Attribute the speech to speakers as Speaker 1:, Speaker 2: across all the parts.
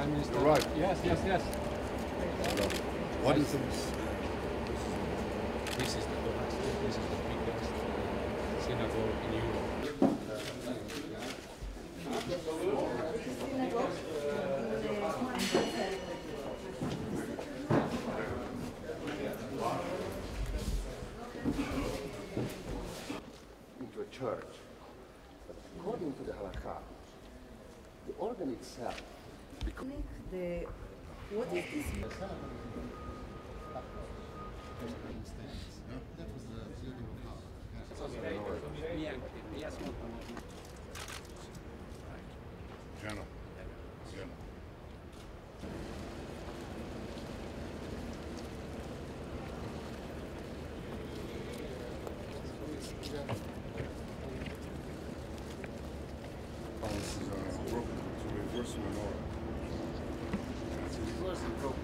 Speaker 1: Prime Minister.
Speaker 2: You're right.
Speaker 1: Yes, yes, yes.
Speaker 2: What is the...
Speaker 1: This is the Dohany. This is the biggest synagogue in Europe.
Speaker 2: into a church. But according to the halakha, the organ itself...
Speaker 3: What is this?
Speaker 2: Jenna. Jenna. This is broken. It's a reverse menorah. It's a reverse and broken.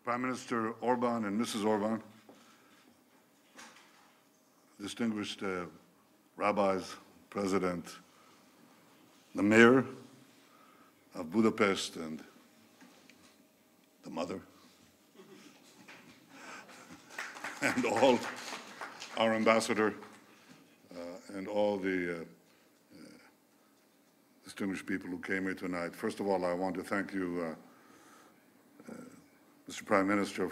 Speaker 2: Prime Minister Orban and Mrs. Orban, distinguished rabbis, President, the Mayor of Budapest, and the Mother, and all our ambassador, and all the distinguished people who came here tonight. First of all, I want to thank you, Mr. Prime Minister,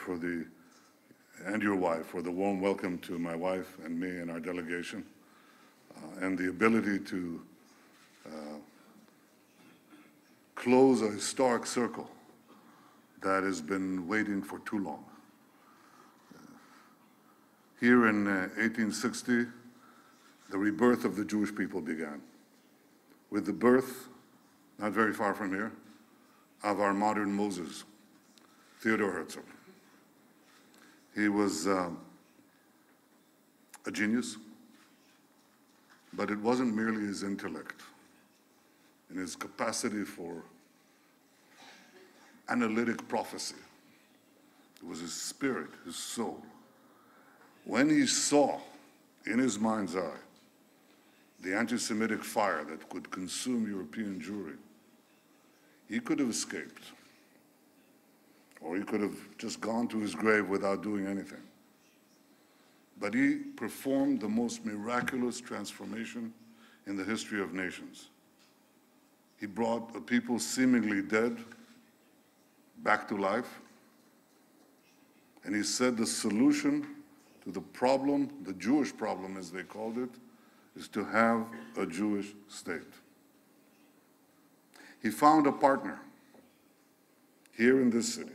Speaker 2: and your wife, for the warm welcome to my wife and me and our delegation, and the ability to close a historic circle that has been waiting for too long. Here in 1860, the rebirth of the Jewish people began, with the birth, not very far from here, of our modern Moses, Theodor Herzl. He was a genius, but it wasn't merely his intellect and his capacity for analytic prophecy. It was his spirit, his soul. When he saw in his mind's eye the anti-Semitic fire that could consume European Jewry, he could have escaped. Or he could have just gone to his grave without doing anything. But he performed the most miraculous transformation in the history of nations. He brought a people seemingly dead back to life, and he said the solution to the problem, the Jewish problem as they called it, is to have a Jewish state. He found a partner here in this city.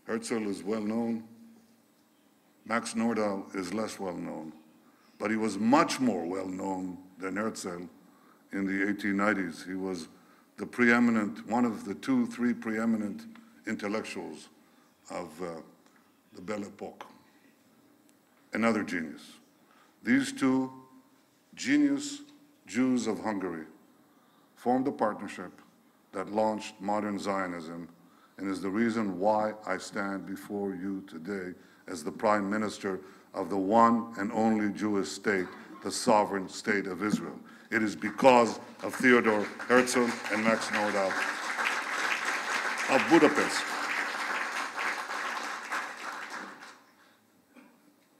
Speaker 2: Herzl is well known. Max Nordau is less well known, but he was much more well known than Herzl in the 1890s. He was the preeminent, one of the three preeminent intellectuals of the Belle Epoque. Another genius. These two genius Jews of Hungary formed a partnership that launched modern Zionism and is the reason why I stand before you today as the Prime Minister of the one and only Jewish state, the sovereign state of Israel. It is because of Theodor Herzl and Max Nordau of Budapest.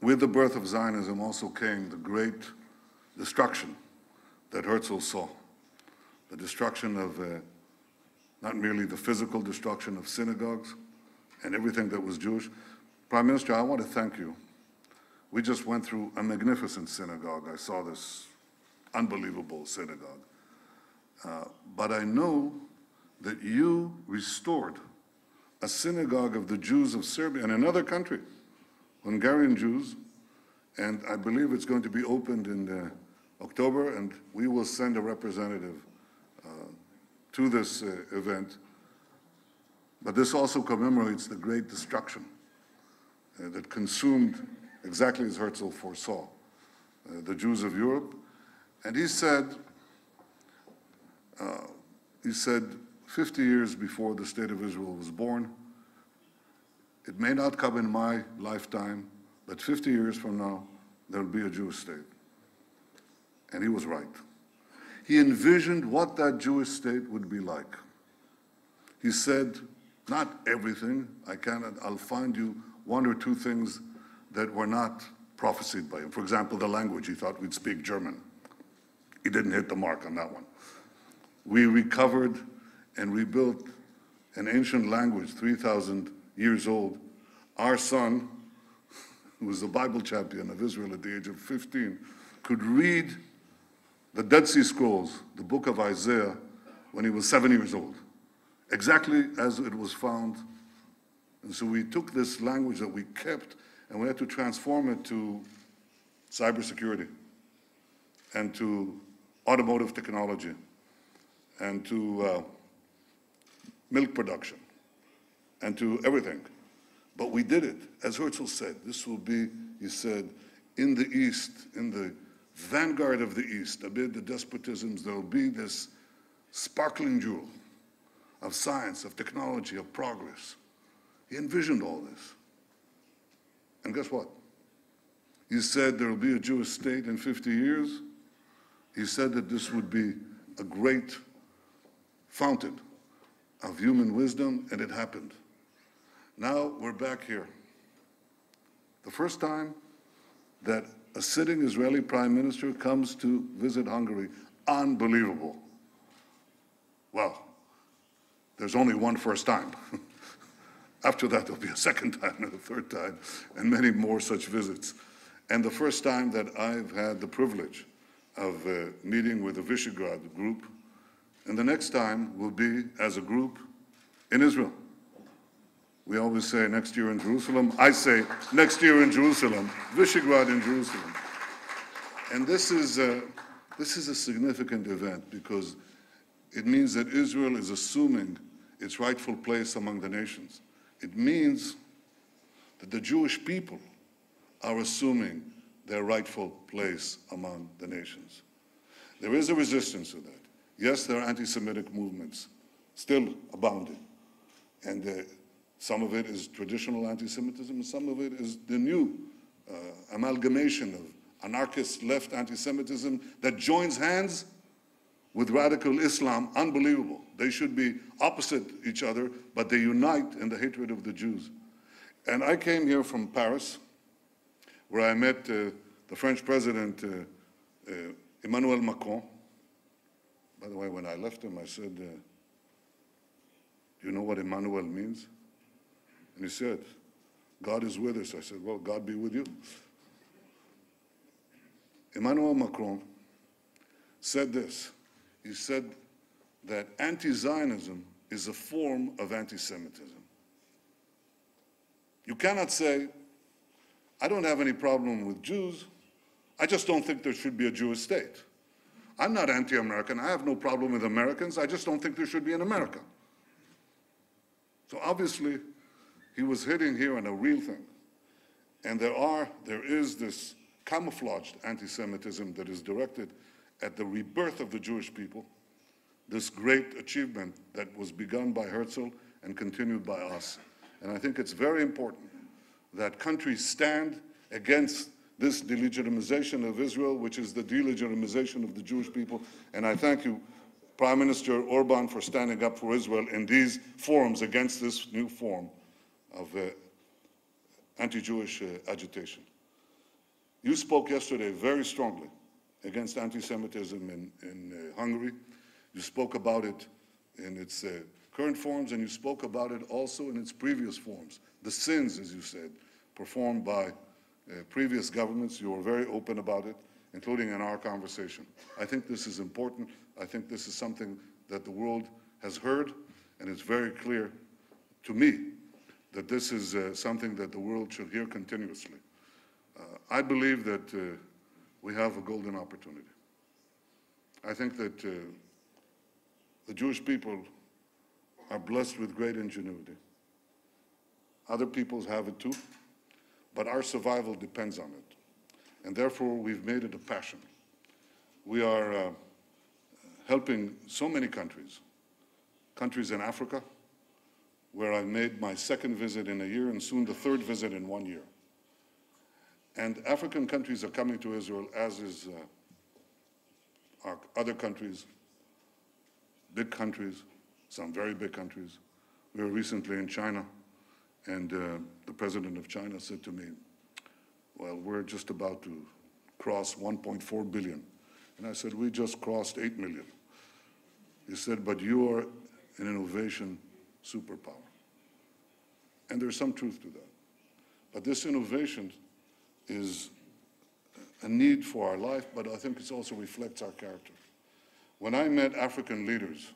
Speaker 2: With the birth of Zionism also came the great destruction that Herzl saw, the destruction of not merely the physical destruction of synagogues and everything that was Jewish. Prime Minister, I want to thank you. We just went through a magnificent synagogue. I saw this unbelievable synagogue. But I know that you restored a synagogue of the Jews of Serbia and another country, Hungarian Jews, and I believe it's going to be opened in October, and we will send a representative to this event. But this also commemorates the great destruction that consumed, exactly as Herzl foresaw, the Jews of Europe. And he said 50 years before the State of Israel was born, it may not come in my lifetime, but 50 years from now, there'll be a Jewish state. And he was right. He envisioned what that Jewish state would be like. He said, not everything, I'll find you one or two things that were not prophesied by him. For example, the language, he thought we'd speak German. He didn't hit the mark on that one. We recovered and rebuilt an ancient language, 3,000 years old. Our son, who was the Bible champion of Israel at the age of 15, could read the Dead Sea Scrolls, the book of Isaiah, when he was 7 years old, exactly as it was found. And so we took this language that we kept and we had to transform it to cybersecurity and to automotive technology and to milk production and to everything. But we did it. As Herzl said, this will be, he said, in the East, in the vanguard of the East, amid the despotisms, there will be this sparkling jewel of science, of technology, of progress. He envisioned all this. And guess what? He said there will be a Jewish state in 50 years. He said that this would be a great fountain of human wisdom, and it happened. Now we're back here. The first time that a sitting Israeli prime minister comes to visit Hungary. Unbelievable. Well, there's only one first time. After that, there'll be a second time and a third time, and many more such visits. And the first time that I've had the privilege of meeting with the Visegrad group, and the next time will be as a group in Israel. We always say next year in Jerusalem. I say next year in Jerusalem, Visegrad in Jerusalem. And this is a significant event because it means that Israel is assuming its rightful place among the nations. It means that the Jewish people are assuming their rightful place among the nations. There is a resistance to that. Yes, there are anti-Semitic movements still abounding. And some of it is traditional anti-Semitism, and some of it is the new amalgamation of anarchist left anti-Semitism that joins hands with radical Islam. Unbelievable. They should be opposite each other, but they unite in the hatred of the Jews. And I came here from Paris, where I met the French president, Emmanuel Macron. By the way, when I left him, I said, do you know what Emmanuel means? And he said, God is with us. I said, well, God be with you. Emmanuel Macron said this. He said that anti-Zionism is a form of anti-Semitism. You cannot say, I don't have any problem with Jews. I just don't think there should be a Jewish state. I'm not anti-American. I have no problem with Americans. I just don't think there should be an America. So obviously, he was hitting here on a real thing. And there is this camouflaged anti-Semitism that is directed at the rebirth of the Jewish people, this great achievement that was begun by Herzl and continued by us. And I think it's very important that countries stand against this delegitimization of Israel, which is the delegitimization of the Jewish people. And I thank you, Prime Minister Orban, for standing up for Israel in these forums against this new form of anti-Jewish agitation. You spoke yesterday very strongly against anti-Semitism in Hungary. You spoke about it in its current forms, and you spoke about it also in its previous forms. The sins, as you said, performed by previous governments. You were very open about it, including in our conversation. I think this is important. I think this is something that the world has heard, and it's very clear to me that this is something that the world should hear continuously. I believe that we have a golden opportunity. I think that the Jewish people are blessed with great ingenuity. Other peoples have it too, but our survival depends on it. And therefore, we've made it a passion. We are helping so many countries in Africa, where I made my second visit in a year and soon the third visit in 1 year. And African countries are coming to Israel, as is our other countries, big countries, some very big countries. We were recently in China, and the president of China said to me, well, we're just about to cross 1.4 billion. And I said, we just crossed 8 million. He said, but you are an innovation superpower. And there's some truth to that. But this innovation is a need for our life, but I think it also reflects our character. When I met African leaders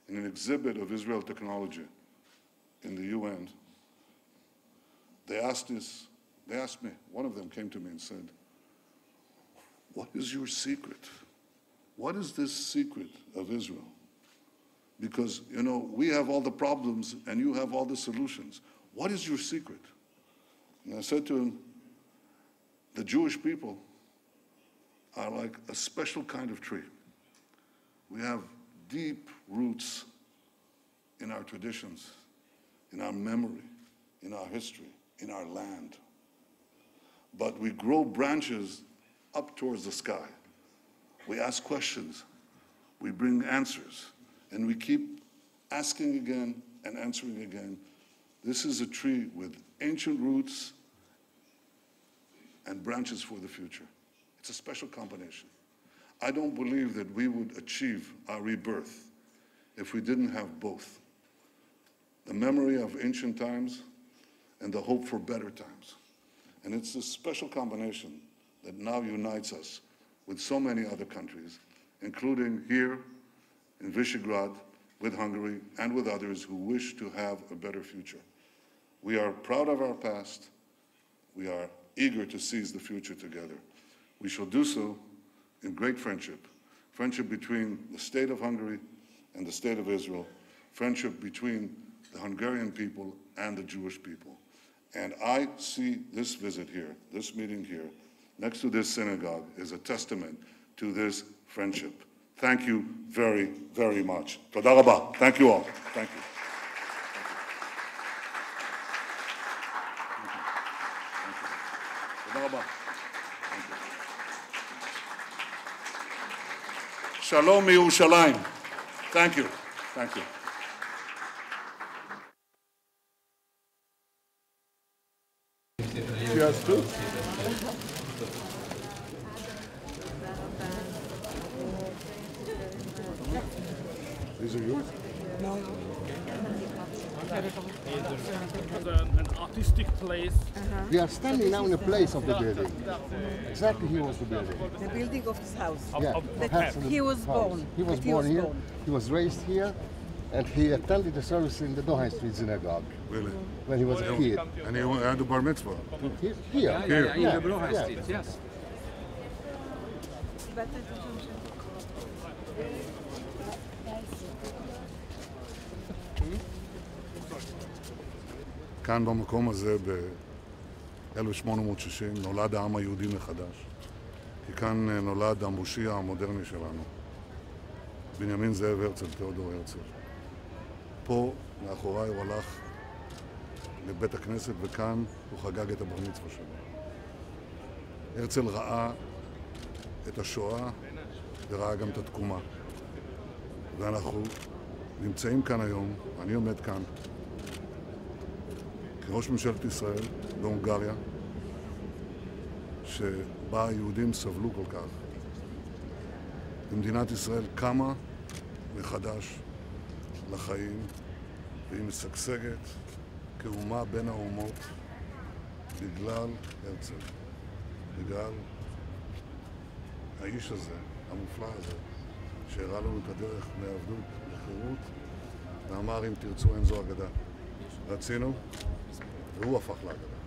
Speaker 2: in an exhibit of Israel technology in the UN, they asked me, one of them came to me and said, what is your secret? What is this secret of Israel? Because, you know, we have all the problems and you have all the solutions. What is your secret? And I said to him, the Jewish people are like a special kind of tree. We have deep roots in our traditions, in our memory, in our history, in our land. But we grow branches up towards the sky. We ask questions, we bring answers, and we keep asking again and answering again. This is a tree with ancient roots and branches for the future. It's a special combination. I don't believe that we would achieve our rebirth if we didn't have both. The memory of ancient times and the hope for better times. And it's this special combination that now unites us with so many other countries, including here in Visegrad, with Hungary, and with others who wish to have a better future. We are proud of our past. We are eager to seize the future together. We shall do so in great friendship. Friendship between the state of Hungary and the state of Israel. Friendship between the Hungarian people and the Jewish people. And I see this visit here, this meeting here, next to this synagogue, is a testament to this friendship. Thank you very, very much. Toda rabba. Thank you all. Thank you. Toda rabba. Shalom Yerushalayim. Thank you. Thank you. Cheers too. These are yours?
Speaker 3: No.
Speaker 4: An artistic place.
Speaker 3: We are standing now in the place of the building. Exactly here was the building.
Speaker 5: The building of his house.
Speaker 3: Yeah,
Speaker 5: That he was born.
Speaker 3: He was born here. He was raised here, and he attended the service in the Dohany Street Synagogue.
Speaker 2: Really?
Speaker 3: When he was a kid.
Speaker 2: And he had the bar mitzvah.
Speaker 3: Here.
Speaker 2: Here.
Speaker 4: In the Dohany Street, yes.
Speaker 2: כאן במקום הזה ב-1860 נולד העם היהודי מחדש. כי כאן נולד המושיע המודרני שלנו. בנימין זאב הרצל, תיאודור הרצל. פה, מאחוריי, הוא הלך לבית הכנסת, וכאן הוא חגג את הבר מצווה שלו. הרצל ראה את השואה וראה גם את התקומה. ואנחנו נמצאים כאן היום, אני עומד כאן, כראש ממשלת ישראל בהונגריה, שבה היהודים סבלו כל כך. ומדינת ישראל קמה מחדש לחיים, והיא משגשגת כאומה בין האומות בגלל הרצל, בגלל האיש הזה, המופלא הזה, שהראה לנו את הדרך מעבדות לחירות, ואמר אם תרצו אין זו אגדה. רצינו, והוא הפך לאגדה.